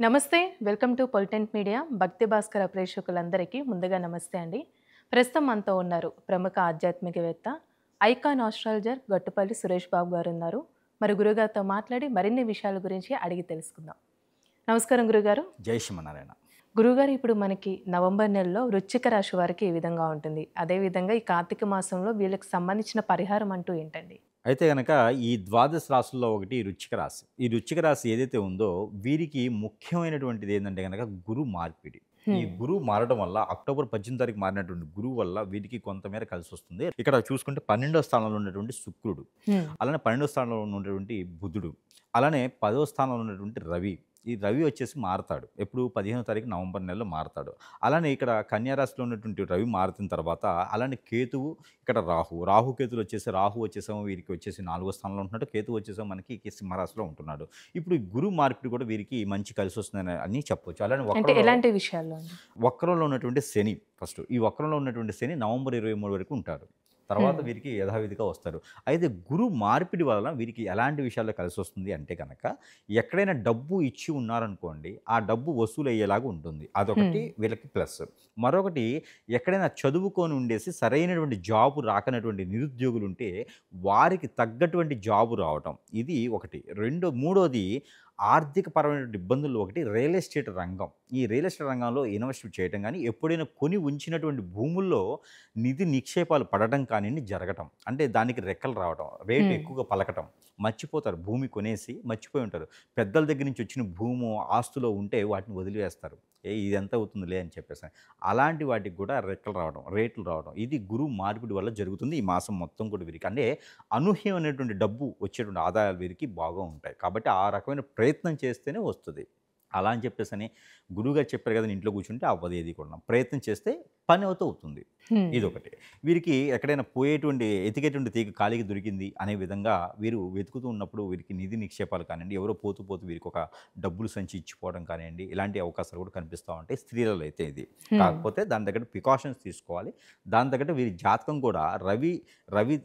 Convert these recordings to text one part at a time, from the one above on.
నమస్తే. Welcome to పొలిటెంట్ media. భక్తి భాస్కర ప్రేక్షకులందరికీ ముందుగా నమస్తే అండి. ప్రస్తుతం మనతో ఉన్నారు ప్రముఖ ఆధ్యాత్మికవేత్త, ఐకాన్ ఆస్ట్రాలజర్ గట్టుపల్లి సురేష్ బాబు గారు ఉన్నారు. మరి గురుగారితో మాట్లాడి మరిన్ని విషయాల గురించి అడిగి తెలుసుకుందాం. నమస్కారం గురుగారు. జై శ్రీమన్నారాయణ. గురుగారు, ఇప్పుడు మనకి నవంబర్ నెలలో వృశ్చిక రాశి వారికి ఈ విధంగా ఉంటుంది. అదేవిధంగా ఈ కార్తీక మాసంలో వీళ్ళకి సంబంధించిన పరిహారం అంటూ ఏంటండి? అయితే గనక ఈ ద్వాదశ రాశుల్లో ఒకటి వృశ్చిక రాశి. ఈ వృశ్చిక రాశి ఏదైతే ఉందో వీరికి ముఖ్యమైనటువంటిది ఏంటంటే గనక గురు మార్పిడి. ఈ గురువు మారడం వల్ల అక్టోబర్ 18 తారీఖు మారినటువంటి గురువు వల్ల వీరికి కొంతమేర కలిసి వస్తుంది. ఇక్కడ చూసుకుంటే 12వ స్థానంలో ఉన్నటువంటి శుక్రుడు, అలానే 12వ స్థానంలో ఉన్నటువంటి బుధుడు, అలానే 10వ స్థానంలో ఉన్నటువంటి రవి. ఈ రవి వచ్చేసి మారతాడు. ఎప్పుడు 15వ తారీఖు నవంబర్ నెలలో మారతాడు. అలానే ఇక్కడ కన్యా రాశిలో ఉన్నటువంటి రవి మారుతున్న తర్వాత అలానే కేతువు, ఇక్కడ రాహు కేతులు వచ్చేసి రాహు వచ్చేసాము వీరికి వచ్చేసి 4వ స్థానంలో ఉంటున్నాడు. కేతువు వచ్చేసాము మనకి సింహరాశిలో ఉంటున్నాడు. ఇప్పుడు ఈ గురు మార్పిడి కూడా వీరికి మంచి కలిసి వస్తుందని అని చెప్పొచ్చు. అలానే అంటే ఎలాంటి విషయాల్లో? వక్రంలో ఉన్నటువంటి శని ఫస్ట్, ఈ వక్రంలో ఉన్నటువంటి శని నవంబర్ 23 వరకు ఉంటారు. తర్వాత వీరికి యథావిధిగా వస్తారు. అయితే గురు మార్పిడి వలన వీరికి ఎలాంటి విషయాల్లో కలిసి వస్తుంది అంటే కనుక, ఎక్కడైనా డబ్బు ఇచ్చి ఉన్నారనుకోండి, ఆ డబ్బు వసూలు అయ్యేలాగా ఉంటుంది. అదొకటి వీళ్ళకి ప్లస్. మరొకటి, ఎక్కడైనా చదువుకొని ఉండేసి సరైనటువంటి జాబు రాకనటువంటి నిరుద్యోగులు ఉంటే వారికి తగ్గటువంటి జాబు రావటం, ఇది ఒకటి. మూడోది ఆర్థిక పరమైనటువంటి ఇబ్బందులు. ఒకటి రియల్ ఎస్టేట్ రంగం. ఈ రియల్ ఎస్టేట్ రంగంలో ఇన్వెస్ట్ చేయటం కానీ, ఎప్పుడైనా కొని ఉంచినటువంటి భూముల్లో నిధి నిక్షేపాలు పడటం కానివ్వండి జరగటం, అంటే దానికి రెక్కలు రావటం, రేటు ఎక్కువగా పలకటం, మర్చిపోతారు. భూమి కొనేసి మర్చిపోయి ఉంటారు. పెద్దల దగ్గర నుంచి వచ్చిన భూము ఆస్తులో ఉంటే వాటిని వదిలివేస్తారు. ఇది ఎంత అవుతుందిలే అని చెప్పేసి. అలాంటి వాటికి కూడా రెక్కలు రావడం, రేట్లు రావడం, ఇది గురువు మార్పిడి వల్ల జరుగుతుంది. ఈ మాసం మొత్తం కూడా వీరికి అంటే అనూహ్యమైనటువంటి డబ్బు వచ్చేటువంటి ఆదాయాలు వీరికి బాగా ఉంటాయి. కాబట్టి ఆ రకమైన ప్రయత్నం చేస్తేనే వస్తుంది. అలా అని చెప్పేసి గురువుగారు చెప్పారు కదా ఇంట్లో కూర్చుంటే అవ్వదు. ఏది కూడా ప్రయత్నం చేస్తే పని అవుతుంది. ఇదొకటి. వీరికి ఎక్కడైనా ఎతికేటువంటి తీగ కాలికి దొరికింది అనే విధంగా వీరు వెతుకుతూ ఉన్నప్పుడు వీరికి నిధి నిక్షేపాలు కానివ్వండి, ఎవరో పోతూ వీరికి ఒక డబ్బులు సంచి ఇచ్చిపోవడం కానివ్వండి, ఇలాంటి అవకాశాలు కూడా కనిపిస్తూ ఉంటాయి స్త్రీలలో అయితే. ఇది కాకపోతే దాని తగ్గట్టు ప్రికాషన్స్ తీసుకోవాలి. దాని తగ్గట్టు వీరి జాతకం కూడా రవి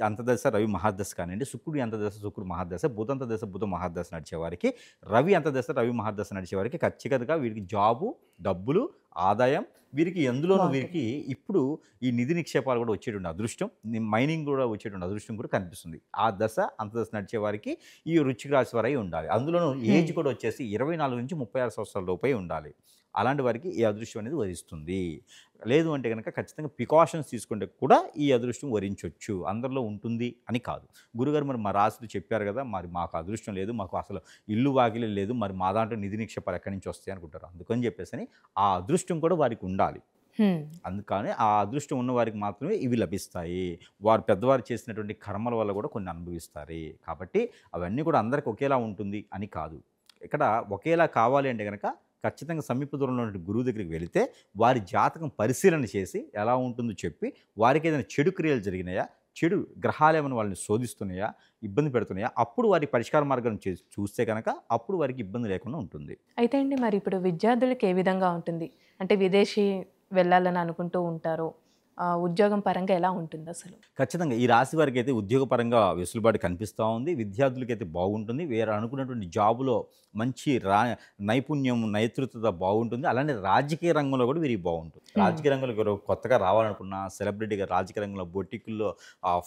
అంతదశ రవి మహాదశ కానివ్వండి, శుక్రుడి అంతదశ శుక్రుడు మహాదశ, బుధ అంతదశ బుధ మహాదశ నడిచేవారికి, రవి అంతదశ రవి మహాదశ నడిచేవారికి ఖచ్చితంగా వీరికి జాబు, డబ్బులు, ఆదాయం, వీరికి ఎందులోనూ వీరికి ఇప్పుడు ఈ నిధి నిక్షేపాలు కూడా వచ్చేటువంటి అదృష్టం, మైనింగ్ కూడా వచ్చేటువంటి అదృష్టం కూడా కనిపిస్తుంది. ఆ దశ అంతదశ నడిచే వారికి ఈ వృశ్చిక రాశి వారై ఉండాలి. అందులోనూ ఏజ్ కూడా వచ్చేసి 24 నుంచి 36 సంవత్సరాల లోపే ఉండాలి. అలాంటి వారికి ఈ అదృష్టం అనేది వరిస్తుంది. లేదు అంటే కనుక ఖచ్చితంగా ప్రికాషన్స్ తీసుకుంటే కూడా ఈ అదృష్టం వరించవచ్చు. అందరిలో ఉంటుంది అని కాదు. గురుగారు మరి మా రాశులు చెప్పారు కదా, మరి మాకు అదృష్టం లేదు, మాకు అసలు ఇల్లు వాకిలి లేదు, మరి మా దాంట్లో నిధి నిక్షేపాలు ఎక్కడి నుంచి వస్తాయి అనుకుంటారు. అందుకని చెప్పేసి ఆ అదృష్టం కూడా వారికి ఉండాలి. అందుకని ఆ అదృష్టం ఉన్న వారికి మాత్రమే ఇవి లభిస్తాయి. వారు పెద్దవారు చేసినటువంటి కర్మల వల్ల కూడా కొన్ని అనుభవిస్తారు. కాబట్టి అవన్నీ కూడా అందరికి ఒకేలా ఉంటుంది అని కాదు. ఇక్కడ ఒకేలా కావాలి అంటే కనుక ఖచ్చితంగా సమీప దూరంలో ఉన్న గురువు దగ్గరికి వెళితే వారి జాతకం పరిశీలన చేసి ఎలా ఉంటుందో చెప్పి, వారికి ఏదైనా చెడు క్రియలు జరిగినాయా, చెడు గ్రహాలు ఏమైనా వాళ్ళని శోధిస్తున్నాయా, ఇబ్బంది పెడుతున్నాయా, అప్పుడు వారి పరిష్కార మార్గం చూస్తే కనుక అప్పుడు వారికి ఇబ్బంది లేకుండా ఉంటుంది. అయితే అండి, మరి ఇప్పుడు విద్యార్థులకు ఏ విధంగా ఉంటుంది? అంటే విదేశీ వెళ్ళాలని అనుకుంటూ ఉంటారు, ఉద్యోగం పరంగా ఎలా ఉంటుంది అసలు? ఖచ్చితంగా ఈ రాశి వారికి అయితే ఉద్యోగపరంగా వెసులుబాటు కనిపిస్తూ ఉంది. విద్యార్థులకైతే బాగుంటుంది. వేరే అనుకున్నటువంటి జాబులో మంచి నైపుణ్యం, నేతృత్వత బాగుంటుంది. అలానే రాజకీయ రంగంలో కూడా వీరికి బాగుంటుంది. రాజకీయ రంగంలో కొత్తగా రావాలనుకున్న సెలబ్రిటీగా రాజకీయ రంగంలో, బొటికుల్లో,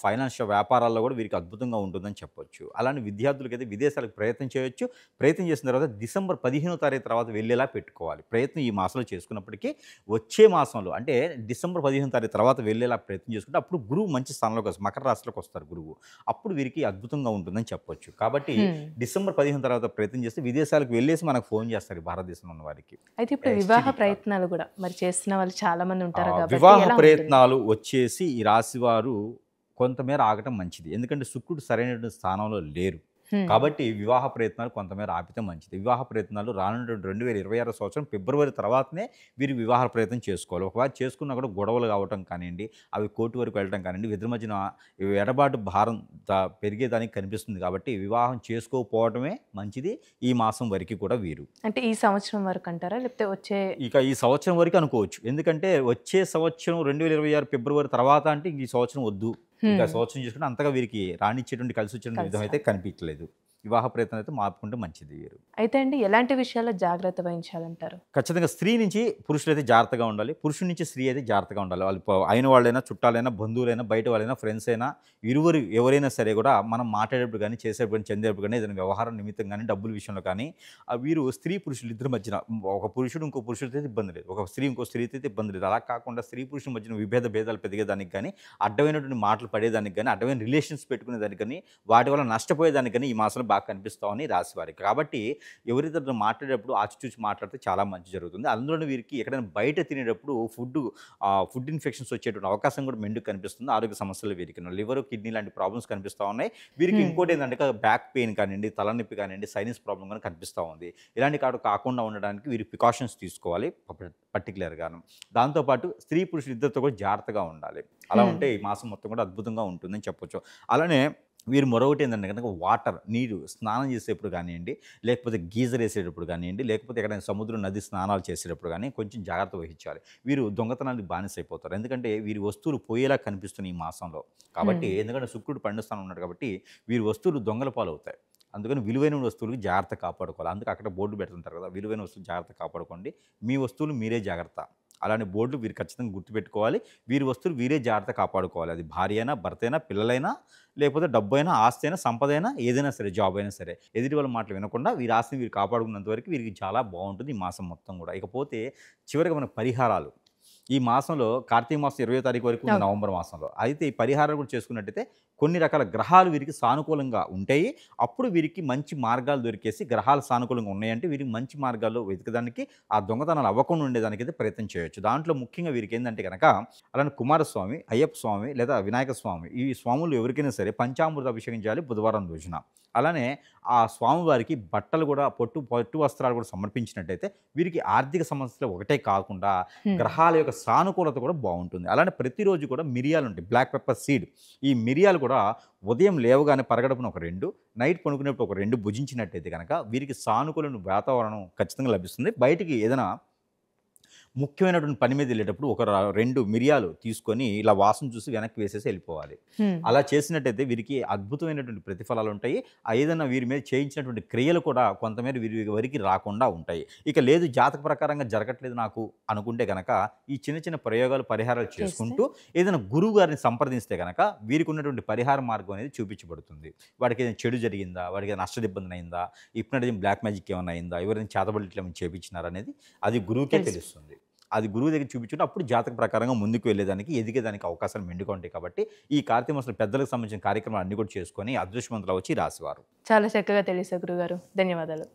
ఫైనాన్షియల్ వ్యాపారాల్లో కూడా వీరికి అద్భుతంగా ఉంటుందని చెప్పొచ్చు. అలానే విద్యార్థులకైతే విదేశాలకు ప్రయత్నం చేయొచ్చు. ప్రయత్నం చేసిన తర్వాత డిసెంబర్ 15వ తారీఖు తర్వాత వెళ్ళేలా పెట్టుకోవాలి. ప్రయత్నం ఈ మాసంలో చేసుకున్నప్పటికీ వచ్చే మాసంలో అంటే డిసెంబర్ 15వ తారీఖు తర్వాత వెళ్ళేలా ప్రయత్నం చేసుకుంటే అప్పుడు గురువు మంచి స్థానంలోకి వస్తారు. మకర రాశిలోకి వస్తారు గురువు. అప్పుడు వీరికి అద్భుతంగా ఉంటుందని చెప్పొచ్చు. కాబట్టి డిసెంబర్ 15 తర్వాత ప్రయత్నం చేస్తే విదేశాలకు వెళ్ళేసి మనకు ఫోన్ చేస్తారు భారతదేశంలో ఉన్న వారికి. అయితే ఇప్పుడు వివాహ ప్రయత్నాలు కూడా మరి చేస్తున్న వాళ్ళు చాలా మంది ఉంటారు కాబట్టి వివాహ ప్రయత్నాలు వచ్చేసి ఈ రాశి వారు కొంతమేర ఆగటం మంచిది. ఎందుకంటే శుక్రుడు సరైనటువంటి స్థానంలో లేరు. కాబట్టి వివాహ ప్రయత్నాలు కొంతమేర ఆపితే మంచిది. వివాహ ప్రయత్నాలు రానున్నటువంటి 2026 సంవత్సరం ఫిబ్రవరి తర్వాతనే వీరు వివాహ ప్రయత్నం చేసుకోవాలి. ఒకవేళ చేసుకున్నా కూడా గొడవలు కావటం కానివ్వండి, అవి కోర్టు వరకు వెళ్ళడం కానివ్వండి, ఇద్దరి మధ్యన ఎడబాటు భారం పెరిగేదానికి కనిపిస్తుంది. కాబట్టి వివాహం చేసుకోకపోవడమే మంచిది ఈ మాసం వరకు కూడా వీరు. అంటే ఈ సంవత్సరం వరకు అంటారా, లేకపోతే ఈ సంవత్సరం వరకు అనుకోవచ్చు. ఎందుకంటే వచ్చే సంవత్సరం 2026 ఫిబ్రవరి తర్వాత అంటే ఈ సంవత్సరం వద్దు, ఇంకా సంవత్సరం చేసుకుంటే అంతగా వీరికి రాణించేటువంటి కలిసి వచ్చే విధం అయితే కనిపించలేదు. వివాహ ప్రయత్నం అయితే మాపుకుంటే మంచిది వీరు. అయితే అండి ఎలాంటి విషయాల్లో జాగ్రత్త వహించాలంటారు? ఖచ్చితంగా స్త్రీ నుంచి పురుషులైతే జాగ్రత్తగా ఉండాలి. పురుషుడి నుంచి స్త్రీ అయితే జాగ్రత్తగా ఉండాలి. వాళ్ళు అయిన వాళ్ళైనా, చుట్టాలైనా, బంధువులైనా, బయట వాళ్ళైనా, ఫ్రెండ్స్ అయినా, ఇరువురు ఎవరైనా సరే కూడా మనం మాట్లాడేటప్పుడు గానీ, చేసేటప్పుడు గానీ, చెందేటప్పుడు గానీ, ఏదైనా వ్యవహారం నిమిత్తం గానీ, డబ్బుల విషయంలో కానీ వీరు స్త్రీ, పురుషులు ఇద్దరి మధ్యన ఒక పురుషుడు ఇంకో పురుషుడితో అయితే ఇబ్బంది లేదు. ఒక స్త్రీ ఇంకో స్త్రీతో అయితే ఇబ్బంది లేదు. అలా కాకుండా స్త్రీ, పురుషుల మధ్యన భేదాలు పెరిగేదానికి గానీ, అడ్డమైనటువంటి మాటలు పడేదానికి గానీ, అడ్డమైన రిలేషన్స్ పెట్టుకునేదానికి గానీ, వాటి వల్ల నష్టపోయేదానికి గానీ ఈ మాసంలో బాగా కనిపిస్తామని రాశివారికి. కాబట్టి ఎవరితో మాట్లాడేటప్పుడు ఆచితూచి మాట్లాడితే చాలా మంచి జరుగుతుంది. అందులోను వీరికి ఎక్కడైనా బయట తినేటప్పుడు ఫుడ్ ఇన్ఫెక్షన్స్ వచ్చేటువంటి అవకాశం కూడా మెండుగా కనిపిస్తుంది. ఆరోగ్య సమస్యలు వీరికి లివర్, కిడ్నీ లాంటి ప్రాబ్లమ్స్ కనిపిస్తా ఉన్నాయి. వీరికి ఇంకోటి ఏంటంటే బ్యాక్ పెయిన్ కానివ్వండి, తలనొప్పి కానివ్వండి, సైనస్ ప్రాబ్లమ్ కానీ కనిపిస్తూ ఉంది. ఇలాంటి కాకుండా ఉండడానికి వీరు ప్రికాషన్స్ తీసుకోవాలి పర్టికులర్గాను. దాంతోపాటు స్త్రీ పురుషులు ఇద్దరితో కూడా జాగ్రత్తగా ఉండాలి. అలా ఉంటే ఈ మాసం మొత్తం కూడా అద్భుతంగా ఉంటుందని చెప్పొచ్చు. అలానే వీరు మరొకటి ఏంటంటే కనుక నీరు స్నానం చేసేటప్పుడు కానివ్వండి, లేకపోతే గీజర్ వేసేటప్పుడు కానివ్వండి, లేకపోతే ఎక్కడైనా సముద్రం, నది స్నానాలు చేసేటప్పుడు కానీ కొంచెం జాగ్రత్త వహించాలి. వీరు దొంగతనానికి బానిసైపోతారు. ఎందుకంటే వీరి వస్తువులు పోయేలా కనిపిస్తున్నాయి ఈ మాసంలో. కాబట్టి ఎందుకంటే శుక్రుడు పండు స్థానం ఉన్నాడు కాబట్టి వీరి వస్తువులు దొంగల పాలవుతాయి. అందుకని విలువైన వస్తువులకు జాగ్రత్త కాపాడుకోవాలి. అందుకే అక్కడ బోర్డు పెడుతుంటారు కదా, విలువైన వస్తువులు జాగ్రత్త కాపాడుకోండి, మీ వస్తువులు మీరే జాగ్రత్త. అలానే బోర్డులు వీరు ఖచ్చితంగా గుర్తుపెట్టుకోవాలి. వీరి వస్తువులు వీరే జాగ్రత్త కాపాడుకోవాలి. అది భార్య అయినా, భర్త అయినా, పిల్లలైనా, లేకపోతే డబ్బైనా, ఆస్తి అయినా, సంపద అయినా, ఏదైనా సరే, జాబ్ అయినా సరే, ఎదుటి వాళ్ళ మాటలు వినకుండా వీరి ఆస్తిని వీరు కాపాడుకున్నంత వరకు వీరికి చాలా బాగుంటుంది ఈ మాసం మొత్తం కూడా. ఇకపోతే చివరిగా మన పరిహారాలు. ఈ మాసంలో కార్తీక మాసం 20వ తారీఖు వరకు ఉంది, నవంబర్ మాసంలో. అయితే ఈ పరిహారాలు కూడా చేసుకున్నట్టయితే కొన్ని రకాల గ్రహాలు వీరికి సానుకూలంగా ఉంటాయి. అప్పుడు వీరికి మంచి మార్గాలు దొరికేసి గ్రహాలు సానుకూలంగా ఉన్నాయంటే వీరికి మంచి మార్గాల్లో వెతకడానికి, ఆ దొంగతనాలు అవ్వకుండా ఉండేదానికైతే ప్రయత్నం చేయొచ్చు. దాంట్లో ముఖ్యంగా వీరికి ఏంటంటే కనుక అలానే కుమారస్వామి, అయ్యప్ప స్వామి లేదా వినాయక స్వామి, ఈ స్వాములు ఎవరికైనా సరే పంచామృత అభిషేకం చేయాలి బుధవారం రోజున. అలానే ఆ స్వామివారికి బట్టలు కూడా పట్టు వస్త్రాలు కూడా సమర్పించినట్టయితే వీరికి ఆర్థిక సమస్యలు ఒకటే కాకుండా గ్రహాల యొక్క సానుకూలత కూడా బాగుంటుంది. అలానే ప్రతిరోజు కూడా మిరియాలు ఉంటాయి, బ్లాక్ పెప్పర్ సీడ్. ఈ మిరియాలు కూడా ఉదయం లేవగానే పరగడుపున ఒక 2, నైట్ పడుకునేప్పుడు ఒక 2 భుజించినట్టయితే కనుక వీరికి సానుకూల వాతావరణం ఖచ్చితంగా లభిస్తుంది. బయటికి ఏదైనా ముఖ్యమైనటువంటి పని మీద వెళ్ళేటప్పుడు ఒక 2 మిరియాలు తీసుకొని ఇలా వాసన చూసి వెనక్కి వేసేసి వెళ్ళిపోవాలి. అలా చేసినట్టయితే వీరికి అద్భుతమైనటువంటి ప్రతిఫలాలు ఉంటాయి. ఏదైనా వీరి మీద చేయించినటువంటి క్రియలు కూడా కొంతమేర వీరి వరకు రాకుండా ఉంటాయి. ఇక లేదు జాతక ప్రకారంగా జరగట్లేదు నాకు అనుకుంటే కనుక ఈ చిన్న చిన్న ప్రయోగాలు, పరిహారాలు చేసుకుంటూ ఏదైనా గురువు గారిని సంప్రదిస్తే కనుక వీరికి ఉన్నటువంటి పరిహార మార్గం అనేది చూపించబడుతుంది. వాడికి ఏదైనా చెడు జరిగిందా, వాడికి ఏదైనా నష్టదిబ్బంది అయిందా, హిప్నటిజం, బ్లాక్ మ్యాజిక్ ఏమైనా అయిందా, ఎవరైనా చేతబడి ఇట్లా చేపించినారా అనేది అది గురువుకే తెలుస్తుంది. అది గురువు దగ్గర చూపించుకుంటే అప్పుడు జాతక ప్రకారంగా ముందుకు వెళ్ళేదానికి, ఎదిగేదానికి అవకాశాలు మెండుగా ఉంటాయి. కాబట్టి ఈ కార్తీక మాసంలో పెద్దలకు సంబంధించిన కార్యక్రమాలు అన్ని కూడా చేసుకొని అదృష్టవంతులు వచ్చి రాసేవారు. చాలా చక్కగా తెలిసారు గురుగారు. ధన్యవాదాలు.